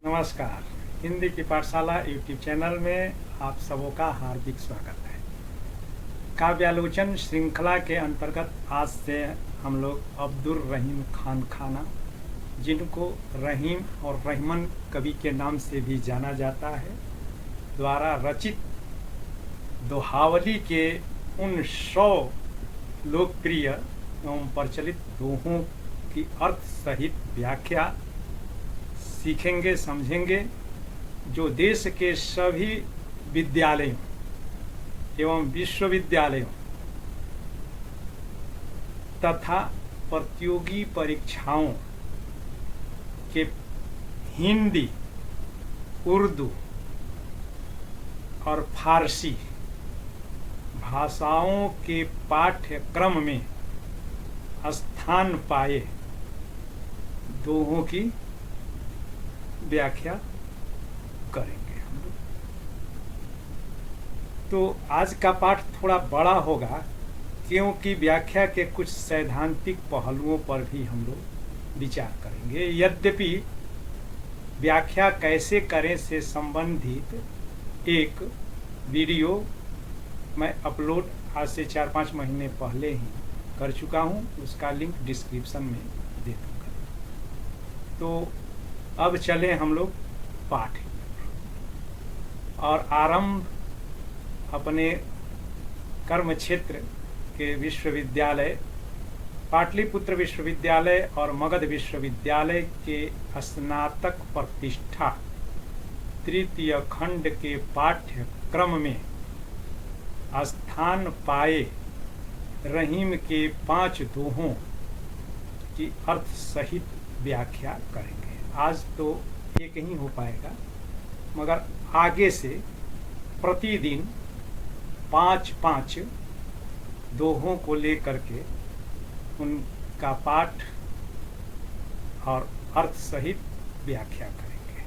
नमस्कार। हिंदी की पाठशाला यूट्यूब चैनल में आप सबों का हार्दिक स्वागत है। काव्यालोचन श्रृंखला के अंतर्गत आज से हम लोग अब्दुल रहीम खान खाना, जिनको रहीम और रहमान कवि के नाम से भी जाना जाता है, द्वारा रचित दोहावली के उन 100 लोकप्रिय एवं प्रचलित दोहों की अर्थ सहित व्याख्या सीखेंगे, समझेंगे, जो देश के सभी विद्यालयों एवं विश्वविद्यालयों तथा प्रतियोगी परीक्षाओं के हिंदी, उर्दू और फारसी भाषाओं के पाठ्यक्रम में स्थान पाए दोहों की व्याख्या करेंगे हम लोग। तो आज का पाठ थोड़ा बड़ा होगा, क्योंकि व्याख्या के कुछ सैद्धांतिक पहलुओं पर भी हम लोग विचार करेंगे। यद्यपि व्याख्या कैसे करें से संबंधित एक वीडियो मैं अपलोड आज से 4-5 महीने पहले ही कर चुका हूं, उसका लिंक डिस्क्रिप्शन में दे दूंगा। तो अब चलें हम लोग पाठ और आरंभ अपने कर्म क्षेत्र के विश्वविद्यालय पाटलिपुत्र विश्वविद्यालय और मगध विश्वविद्यालय के स्नातक प्रतिष्ठा तृतीय खंड के पाठ्यक्रम में स्थान पाए रहीम के 5 दोहों की अर्थ सहित व्याख्या करेंगे। आज तो एक ही हो पाएगा, मगर आगे से प्रतिदिन 5-5 दोहों को लेकर के उनका पाठ और अर्थ सहित व्याख्या करेंगे।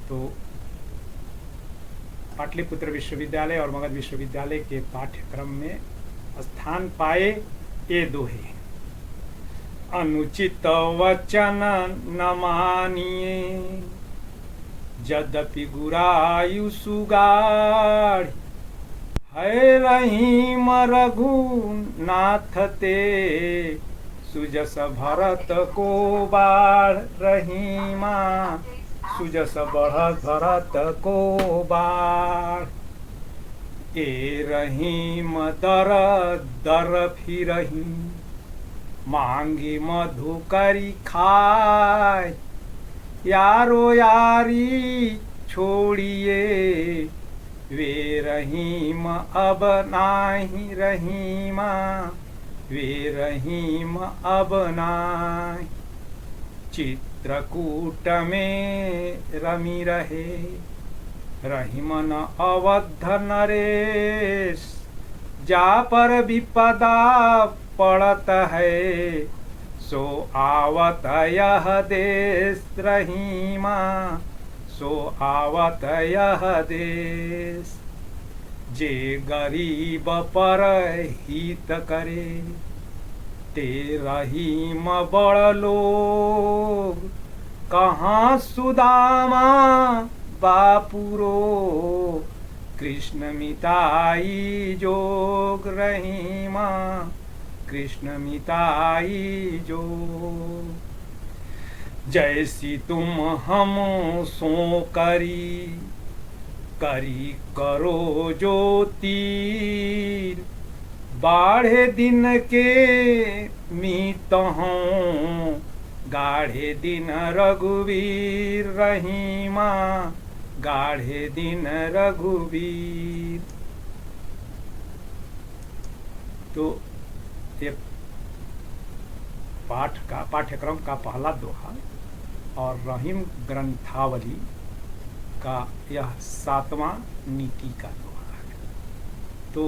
तो पाटलिपुत्र विश्वविद्यालय और मगध विश्वविद्यालय के पाठ्यक्रम में स्थान पाए ये दोहे। अनुचित वचन न मानिए, यद्यपि गुरायु सुगाढ़, है रहीम रघुनाथ ते, सुजस भरत को बाढ़। रहीमा सुजस बढ़त भरत को बाढ़। ए रहीम दर दर फिरही, मांगी मधु करी खाय। यारो यारी छोड़िए, वे रहीम अब नाही रहीमा, वे रहीम अब नाही। चित्रकूट में रमी रहे, रहीम न अवध नरेश। जा पर विपदा पड़त है, सो आवत यह देश। रहीमा सो आवत यह देश। जे गरीब पर हित करे, ते रहीम बड़ लोग। कहाँ सुदामा बापुरो, कृष्ण मिताई जोग। रहीमा कृष्ण मिताई जो। जैसी तुम हम सो करी, करी करो जो तीर। बाढ़े दिन के मीत हों, गाढ़े दिन रघुवीर। रहीमा गाढ़े दिन रघुवीर। तो ये पाठ्यक्रम का पहला दोहा और रहीम ग्रंथावली का यह 7वां नीति का दोहा है। तो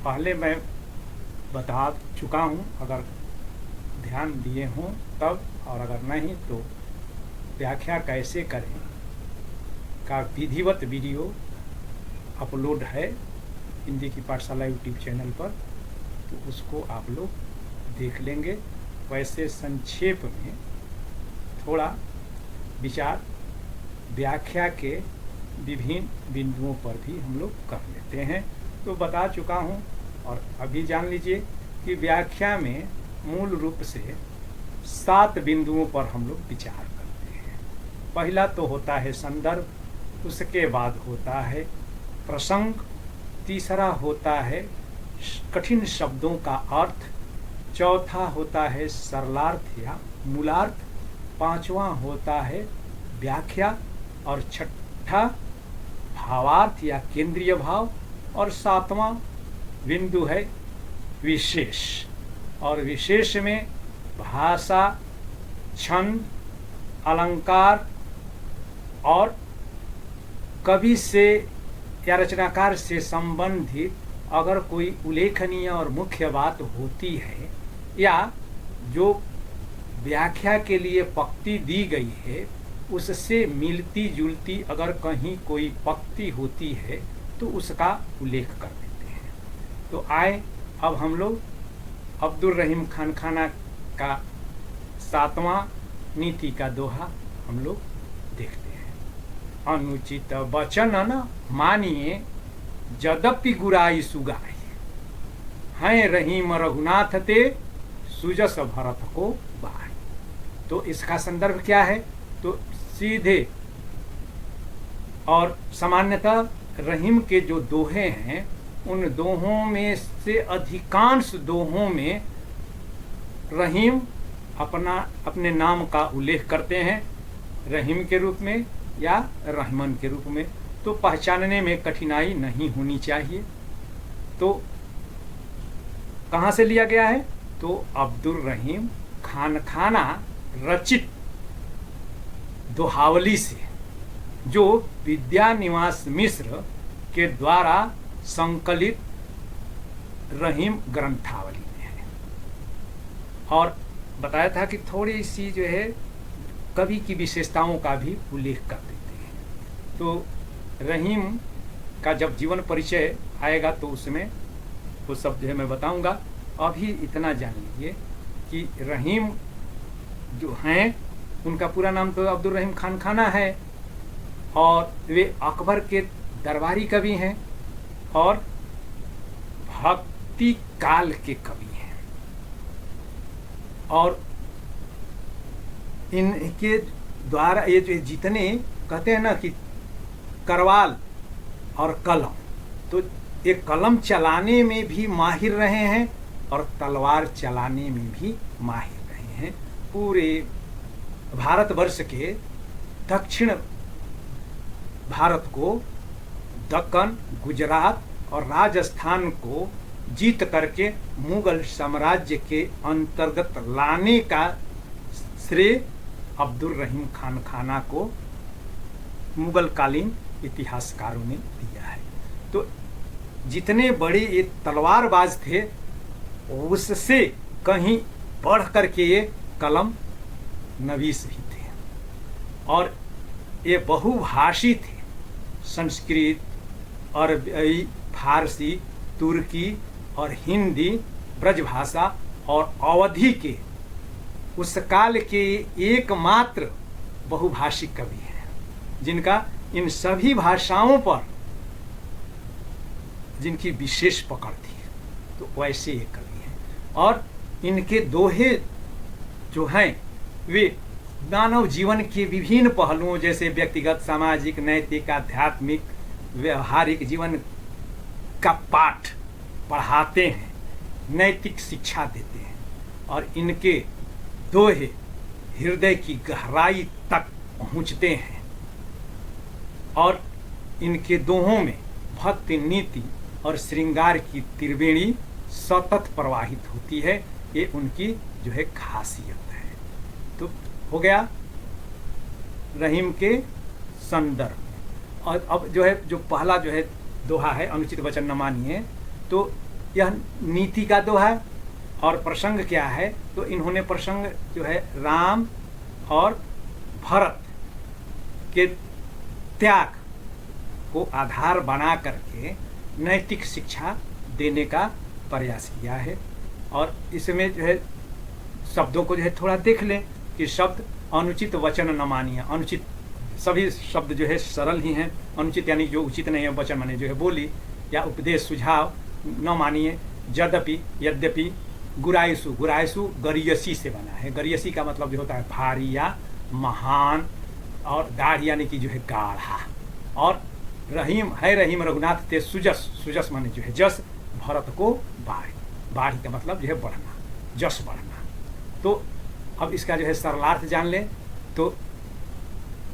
पहले मैं बता चुका हूँ, अगर ध्यान दिए हों तब, और अगर नहीं तो व्याख्या कैसे करें का विधिवत वीडियो अपलोड है हिंदी की पाठशाला यूट्यूब चैनल पर, तो उसको आप लोग देख लेंगे। वैसे संक्षेप में थोड़ा विचार व्याख्या के विभिन्न बिंदुओं पर भी हम लोग कर लेते हैं। तो बता चुका हूँ, और अभी जान लीजिए कि व्याख्या में मूल रूप से 7 बिंदुओं पर हम लोग विचार करते हैं। पहला तो होता है संदर्भ, उसके बाद होता है प्रसंग, तीसरा होता है कठिन शब्दों का अर्थ, चौथा होता है सरलार्थ या मूलार्थ, पांचवा होता है व्याख्या, और छठा भावार्थ या केंद्रीय भाव, और सातवां बिंदु है विशेष। और विशेष में भाषा, छंद, अलंकार और कवि से या रचनाकार से संबंधित अगर कोई उल्लेखनीय और मुख्य बात होती है, या जो व्याख्या के लिए पंक्ति दी गई है उससे मिलती जुलती अगर कहीं कोई पंक्ति होती है तो उसका उल्लेख कर देते हैं। तो आए अब हम लोग अब्दुल रहीम खानखाना का 7वां नीति का दोहा हम लोग देखते हैं। अनुचित वचन न मानिए जदपि गुराई सुगाई, हैं रहीम रघुनाथ ते सुजस भरत को बाई। तो इसका संदर्भ क्या है? तो सीधे और सामान्यतः रहीम के जो दोहे हैं उन दोहों में से अधिकांश दोहों में रहीम अपने नाम का उल्लेख करते हैं, रहीम के रूप में या रहमान के रूप में। तो पहचानने में कठिनाई नहीं होनी चाहिए। तो कहाँ से लिया गया है? तो अब्दुल रहीम खानखाना रचित दोहावली से, जो विद्यानिवास मिश्र के द्वारा संकलित रहीम ग्रंथावली में है। और बताया था कि थोड़ी सी जो है कवि की विशेषताओं का भी उल्लेख कर देते हैं। तो रहीम का जब जीवन परिचय आएगा तो उसमें वो सब जो है मैं बताऊंगा। अभी इतना जान लीजिए कि रहीम जो हैं उनका पूरा नाम तो अब्दुल रहीम खानखाना है, और वे अकबर के दरबारी कवि हैं और भक्ति काल के कवि हैं। और इनके द्वारा ये जो जितने कहते हैं ना कि करवाल और कलम, तो ये कलम चलाने में भी माहिर रहे हैं और तलवार चलाने में भी माहिर रहे हैं। पूरे भारतवर्ष के दक्षिण भारत को, दक्कन, गुजरात और राजस्थान को जीत करके मुगल साम्राज्य के अंतर्गत लाने का श्रेय अब्दुल रहीम खानखाना को मुगल कालीन इतिहासकारों ने दिया है। तो जितने बड़े ये तलवारबाज थे उससे कहीं बढ़ करके ये कलम नवीस भी थे, और ये बहुभाषी थे। संस्कृत, अरबी, फारसी, तुर्की और हिंदी, ब्रजभाषा और अवधी के उस काल के एकमात्र बहुभाषी कवि हैं, जिनका इन सभी भाषाओं पर जिनकी विशेष पकड़ थी। तो वैसे ये कवि हैं, और इनके दोहे जो हैं वे मानव जीवन के विभिन्न पहलुओं जैसे व्यक्तिगत, सामाजिक, नैतिक, आध्यात्मिक, व्यवहारिक जीवन का पाठ पढ़ाते हैं, नैतिक शिक्षा देते हैं। और इनके दोहे हृदय की गहराई तक पहुँचते हैं, और इनके दोहों में भक्ति, नीति और श्रृंगार की त्रिवेणी सतत प्रवाहित होती है। ये उनकी जो है खासियत है। तो हो गया रहीम के संदर्भ। और अब जो है जो पहला जो है दोहा है अनुचित वचन न मानिए, तो यह नीति का दोहा है। और प्रसंग क्या है? तो इन्होंने प्रसंग जो है राम और भरत के त्याग को आधार बना करके नैतिक शिक्षा देने का प्रयास किया है। और इसमें जो है शब्दों को जो है थोड़ा देख लें कि शब्द अनुचित वचन न मानिए। अनुचित सभी शब्द जो है सरल ही हैं। अनुचित यानी जो उचित नहीं है, वचन माने जो है बोली या उपदेश सुझाव न मानिए। यद्यपि गुरायसु, गुरायसु गरियसी से बना है। गरियसी का मतलब जो होता है भारी या महान, और गाढ़ यानी कि जो है गाढ़ा। और रहीम है, रहीम रघुनाथ ते सुजस, सुजस माने जो है जस, भरत को बाढ़, बाढ़ का मतलब जो है बढ़ना, जस बढ़ना। तो अब इसका जो है सरलार्थ जान लें तो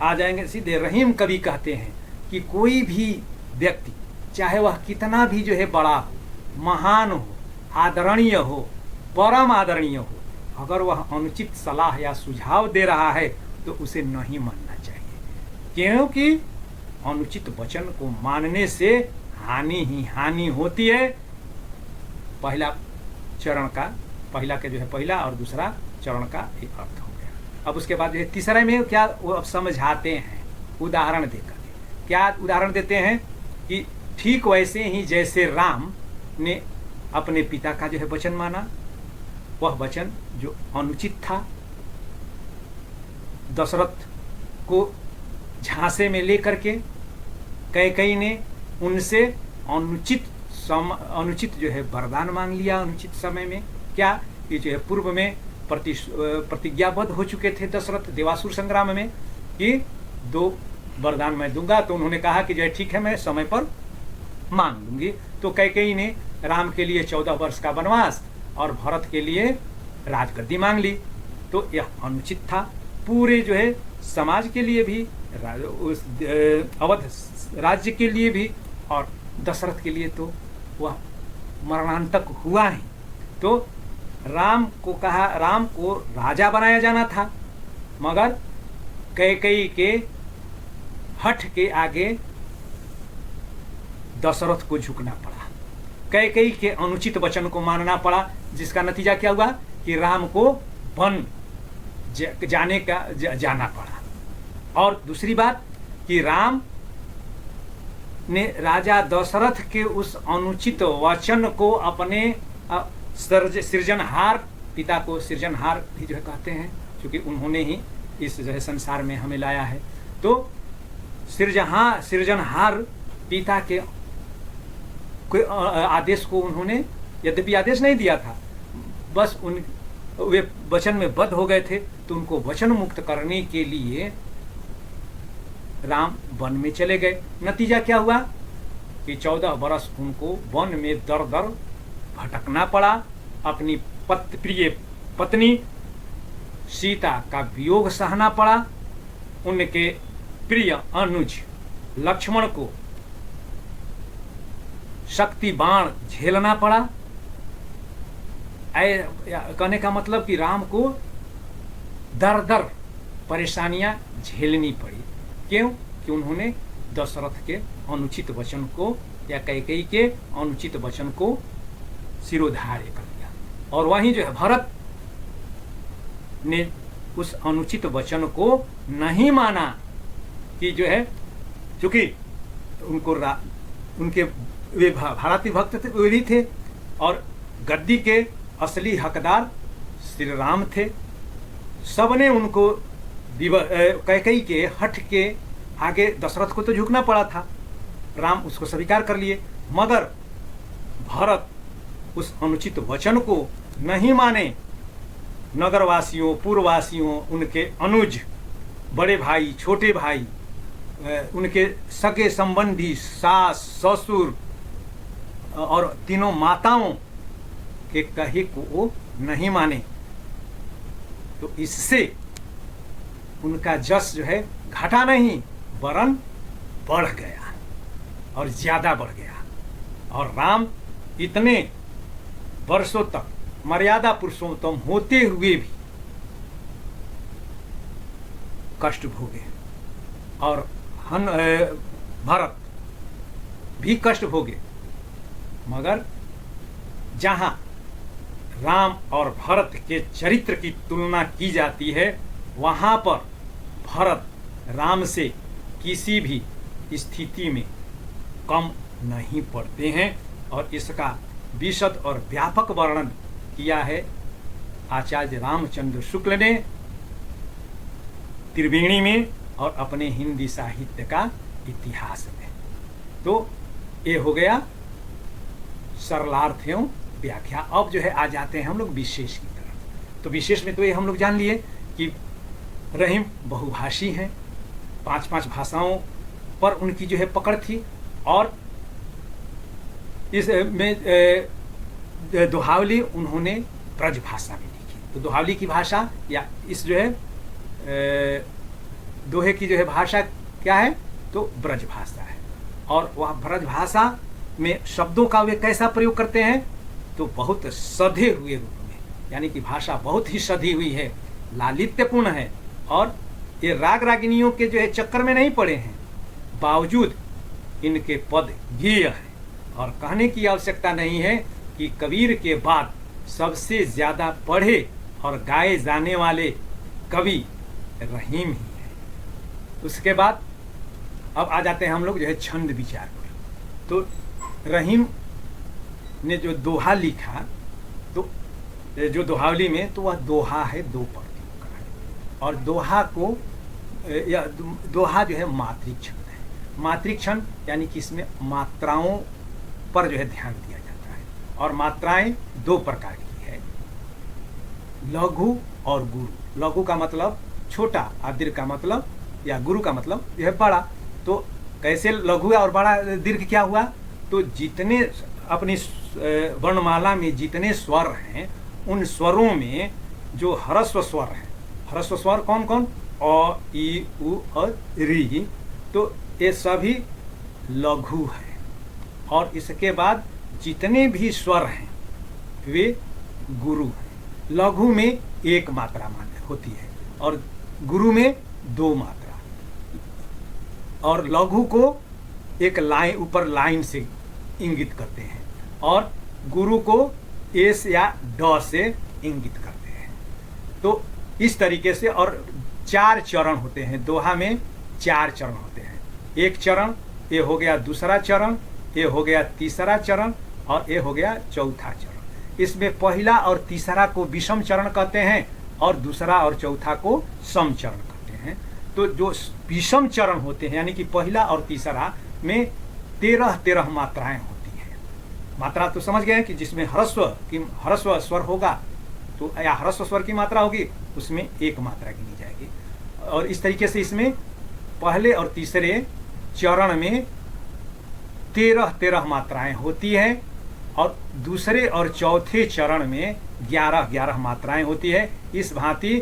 आ जाएंगे सीधे। रहीम कवि कहते हैं कि कोई भी व्यक्ति चाहे वह कितना भी जो है बड़ा हो, महान हो, आदरणीय हो, परम आदरणीय हो, अगर वह अनुचित सलाह या सुझाव दे रहा है तो उसे नहीं मानना चाहिए, क्योंकि अनुचित वचन को मानने से हानि ही हानि होती है। पहला चरण का, पहला के जो है पहला और दूसरा चरण का एक अर्थ हो गया। अब उसके बाद जो है तीसरे में क्या वो अब समझाते हैं उदाहरण देकर। क्या उदाहरण देते हैं कि ठीक वैसे ही जैसे राम ने अपने पिता का जो है वचन माना, वह वचन जो अनुचित था, दशरथ को झांसे में लेकर के कैकेयी ने उनसे अनुचित जो है वरदान मांग लिया। अनुचित समय में क्या कि जो है पूर्व में प्रतिज्ञाबद्ध हो चुके थे दशरथ देवासुर संग्राम में कि 2 वरदान मैं दूंगा। तो उन्होंने कहा कि जो है ठीक है मैं समय पर मांग लूंगी। तो कैकेयी ने राम के लिए 14 वर्ष का वनवास और भरत के लिए राजगद्दी मांग ली। तो यह अनुचित था पूरे जो है समाज के लिए भी, उस अवध राज्य के लिए भी, और दशरथ के लिए तो वह मरणांतक हुआ ही। तो राम को राजा बनाया जाना था, मगर कैकेयी के हठ के आगे दशरथ को झुकना पड़ा, कैकेयी के अनुचित वचन को मानना पड़ा, जिसका नतीजा क्या हुआ कि राम को वन जाना पड़ा। और दूसरी बात कि राम ने राजा दशरथ के उस अनुचित वचन को अपने सृजनहार, पिता को सृजनहार भी जो है कहते हैं, क्योंकि उन्होंने ही इस जो है संसार में हमें लाया है। तो सृजनहार पिता के कोई आदेश को उन्होंने, यद्यपि आदेश नहीं दिया था, बस वे वचन में बद्ध हो गए थे, तो उनको वचन मुक्त करने के लिए राम वन में चले गए। नतीजा क्या हुआ कि 14 वर्ष उनको वन में दर दर भटकना पड़ा। अपनी प्रिय पत्नी सीता का वियोग सहना पड़ा। उनके प्रिय अनुज लक्ष्मण को शक्ति बाण झेलना पड़ा। कहने का मतलब कि राम को दर दर परेशानियां झेलनी पड़ी। क्यों? कि उन्होंने दशरथ के अनुचित वचन को या कैकेयी के अनुचित वचन को सिरोधार्य कर दिया। और वहीं जो है भरत ने उस अनुचित वचन को नहीं माना कि जो है, चूंकि उनके वे भारतीय भक्त थे, वे भी थे, और गद्दी के असली हकदार श्री राम थे। सबने उनको कैकेयी के हठ के आगे दशरथ को तो झुकना पड़ा था, राम उसको स्वीकार कर लिए, मगर भरत उस अनुचित वचन को नहीं माने। नगरवासियों, पूर्ववासियों, उनके अनुज, बड़े भाई, छोटे भाई, उनके सगे संबंधी, सास, ससुर और तीनों माताओं के कहे को वो नहीं माने। तो इससे उनका जस जो है घटा नहीं, वरन बढ़ गया और ज्यादा बढ़ गया। और राम इतने वर्षों तक मर्यादा पुरुषोत्तम होते हुए भी कष्ट भोगे, और भरत भी कष्ट भोगे। मगर जहां राम और भरत के चरित्र की तुलना की जाती है, वहां पर भरत राम से किसी भी स्थिति में कम नहीं पड़ते हैं। और इसका विशद और व्यापक वर्णन किया है आचार्य रामचंद्र शुक्ल ने त्रिवेणी में और अपने हिंदी साहित्य का इतिहास में। तो ये हो गया सरलार्थ एवं व्याख्या। अब जो है आ जाते हैं हम लोग विशेष की तरफ। तो विशेष में तो ये हम लोग जान लिए कि रहीम बहुभाषी हैं, 5 भाषाओं पर उनकी जो है पकड़ थी, और इस में दोहावली उन्होंने ब्रज भाषा में लिखी। तो दोहावली की भाषा या इस जो है दोहे की जो है भाषा क्या है, तो ब्रज भाषा है। और वह ब्रज भाषा में शब्दों का वे कैसा प्रयोग करते हैं, तो बहुत सधे हुए रूप में, यानी कि भाषा बहुत ही सधी हुई है, लालित्यपूर्ण है, और ये राग रागिनियों के जो है चक्कर में नहीं पड़े हैं, बावजूद इनके पद गेय हैं। और कहने की आवश्यकता नहीं है कि कबीर के बाद सबसे ज़्यादा पढ़े और गाए जाने वाले कवि रहीम ही है। उसके बाद अब आ जाते हैं हम लोग जो है छंद विचार पर। तो रहीम ने जो दोहा लिखा, तो जो दोहावली में, तो वह दोहा है 2 पंक्तियों का है, और दोहा को या दोहा जो है मात्रिक छंद है। मात्रिक छंद यानी कि इसमें मात्राओं पर जो है ध्यान दिया जाता है, और मात्राएं 2 प्रकार की है, लघु और गुरु। लघु का मतलब छोटा, और दीर्घ का मतलब, या गुरु का मतलब यह बड़ा। तो कैसे लघु और बड़ा दीर्घ क्या हुआ, तो जितने अपनी वर्णमाला में जितने स्वर हैं, उन स्वरों में जो ह्रस्व स्वर हैं, ह्रस्व स्वर कौन कौन, अ, ई, उ और री, तो ये सभी लघु है। और इसके बाद जितने भी स्वर हैं वे गुरु हैं। लघु में 1 मात्रा मान्य होती है, और गुरु में 2 मात्रा, और लघु को एक लाइन, ऊपर लाइन से इंगित करते हैं, और गुरु को एस या ड से इंगित करते हैं। तो इस तरीके से, और 4 चरण होते हैं दोहा में, 4 चरण होते हैं। एक चरण, ये हो गया दूसरा चरण, ये हो गया तीसरा चरण, और ये हो गया चौथा चरण। इसमें पहला और तीसरा को विषम चरण कहते हैं, और दूसरा और चौथा को सम चरण कहते हैं। तो जो विषम चरण होते हैं, यानी कि पहला और तीसरा में 13 मात्राएं होती हैं। मात्रा तो समझ गए हैं कि जिसमें ह्रस्व स्वर होगा, तो या ह्रस्व स्वर की मात्रा होगी, उसमें 1 मात्रा गिनी जाएगी। और इस तरीके से इसमें पहले और तीसरे चरण में 13 मात्राएं होती हैं, और दूसरे और चौथे चरण में 11 मात्राएं होती है। इस भांति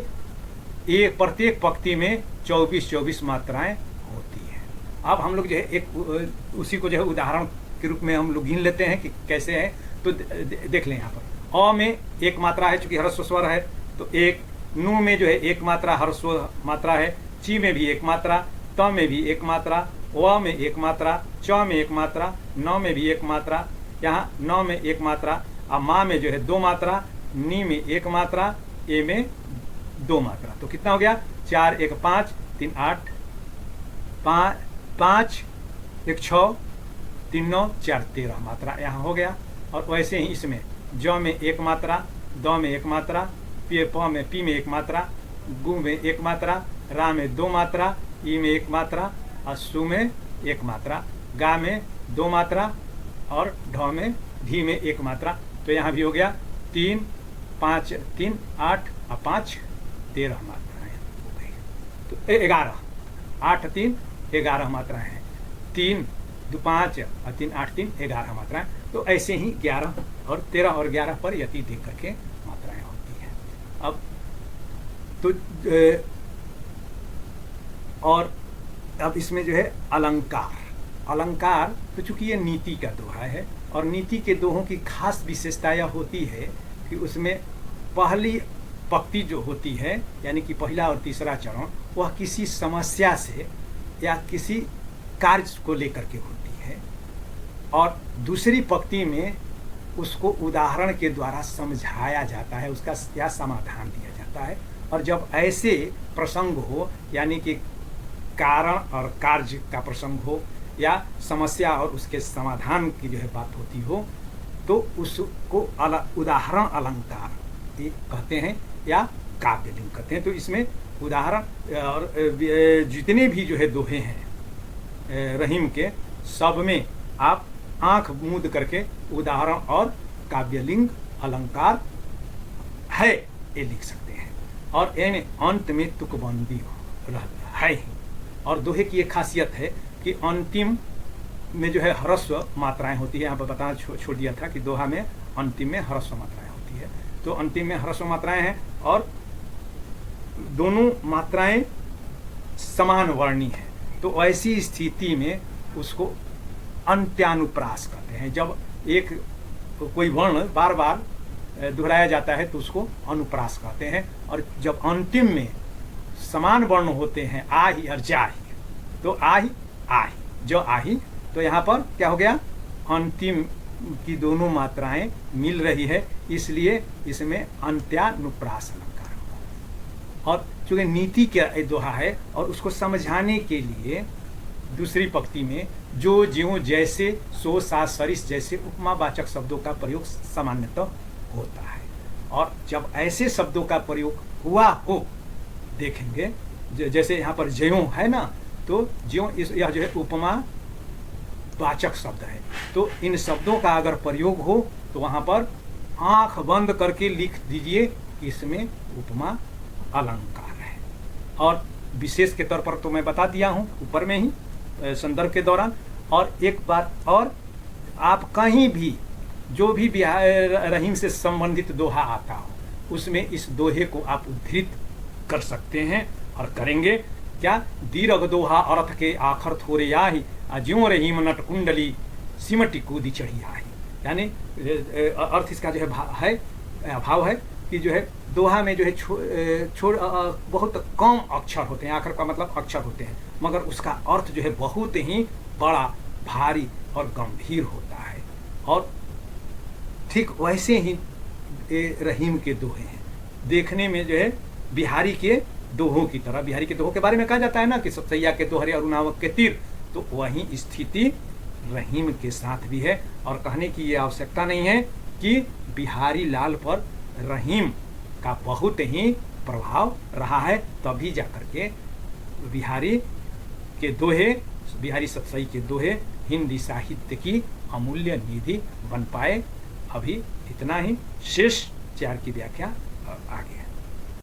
प्रत्येक पंक्ति में 24 मात्राएं होती हैं। अब हम लोग जो है एक उसी को जो है उदाहरण के रूप में हम लोग गिन लेते हैं कि कैसे है। तो देख लें यहाँ पर, अ में 1 मात्रा है, चूंकि ह्रस्व स्वर है, तो 1, नू में जो है 1 मात्रा ह्रस्व मात्रा है, ची में भी 1 मात्रा, त में भी 1 मात्रा, व में 1 मात्रा, च में 1 मात्रा, न में भी 1 मात्रा, यहाँ न में 1 मात्रा, और मा में जो है 2 मात्रा, नी में 1 मात्रा, ए में 2 मात्रा। तो कितना हो गया, 4 1 5 3 8 5 1 6 3 9 4 13 मात्रा यहाँ हो गया। और वैसे ही इसमें ज में 1 मात्रा, द में 1 मात्रा, पी में 1 मात्रा, गु में 1 मात्रा, रा में 2 मात्रा, ई में 1 मात्रा, और सु में 1 मात्रा, गा में 2 मात्रा, और ढ में धी में 1 मात्रा। तो यहाँ भी हो गया 3 5 3 8 और 5 13 मात्राएं हो गई। तो 11 8 3 11 मात्राएं हैं, 3 2 5 और 3 8 3 11 मात्राएं। तो ऐसे ही 11 और 13 और 11 पर यति देख करके मात्राएं होती हैं। अब तो और अब इसमें जो है अलंकार तो चूंकि ये नीति का दोहा है, और नीति के दोहों की खास विशेषता यह होती है कि उसमें पहली पंक्ति जो होती है, यानी कि पहला और तीसरा चरण, वह किसी समस्या से या किसी कार्य को लेकर के होती है, और दूसरी पंक्ति में उसको उदाहरण के द्वारा समझाया जाता है, उसका क्या समाधान दिया जाता है। और जब ऐसे प्रसंग हो, यानी कि कारण और कार्य का प्रसंग हो, या समस्या और उसके समाधान की जो है बात होती हो, तो उसको उदाहरण अलंकार कहते हैं, या काव्यलिंग कहते हैं। तो इसमें उदाहरण और जितने भी जो है दोहे हैं रहीम के, सब में आप आंख मूंद करके उदाहरण और काव्यलिंग अलंकार है ये लिख सकते हैं। और यानी अंत में तुकबंदी है ही। और दोहे की एक खासियत है कि अंतिम में जो है ह्रस्व मात्राएं होती है। यहाँ पर बताना छोड़ दिया था कि दोहा में अंतिम में ह्रस्व मात्राएं होती है। तो अंतिम में ह्रस्व मात्राएं हैं और दोनों मात्राएं समान वर्णी है। तो ऐसी स्थिति में उसको अंत्यानुप्रास कहते हैं। जब एक कोई वर्ण बार बार दोहराया जाता है तो उसको अनुप्रास कहते हैं। और जब अंतिम में समान वर्ण होते हैं आही और जाही, तो आही आही जो आही, तो यहाँ पर क्या हो गया, अंतिम की दोनों मात्राएं मिल रही है, इसलिए इसमें अंत्यानुप्रास अलंकार होगा। और चूंकि नीति का दोहा है और उसको समझाने के लिए दूसरी पंक्ति में जो ज्यों जैसे सो सा सरिस जैसे उपमावाचक शब्दों का प्रयोग सामान्यतः होता है। और जब ऐसे शब्दों का प्रयोग हुआ हो, देखेंगे जैसे यहाँ पर ज्यों है ना, तो ज्यों यह जो है उपमा वाचक शब्द है। तो इन शब्दों का अगर प्रयोग हो तो वहाँ पर आंख बंद करके लिख दीजिए कि इसमें उपमा अलंकार है। और विशेष के तौर पर तो मैं बता दिया हूँ ऊपर में ही संदर्भ के दौरान। और एक बात और, आप कहीं भी जो भी रहीम से संबंधित दोहा आता हो उसमें इस दोहे को आप उद्धृत कर सकते हैं और करेंगे। क्या, दीर्घ दोहा अर्थ के आखर थोरे आही, अज्यों रहीम नट कुंडली सिमटी कूदी चढ़ी आई। यानी अर्थ इसका जो है भाव है कि जो है दोहा में जो है बहुत कम अक्षर होते हैं, आखिर का मतलब अक्षर होते हैं, मगर उसका अर्थ जो है बहुत ही बड़ा, भारी और गंभीर होता है। और ठीक वैसे ही रहीम के दोहे हैं, देखने में जो है बिहारी के दोहों की तरह। बिहारी के दोहों के बारे में कहा जाता है ना कि सतसैया के दोहरे अरुणावक के तीर, तो वही स्थिति रहीम के साथ भी है। और कहने की ये आवश्यकता नहीं है कि बिहारी लाल पर रहीम का बहुत ही प्रभाव रहा है, तभी जाकर के बिहारी के दोहे, बिहारी सतसई के दोहे हिंदी साहित्य की अमूल्य निधि बन पाए। अभी इतना ही, शेष 4 की व्याख्या आगे।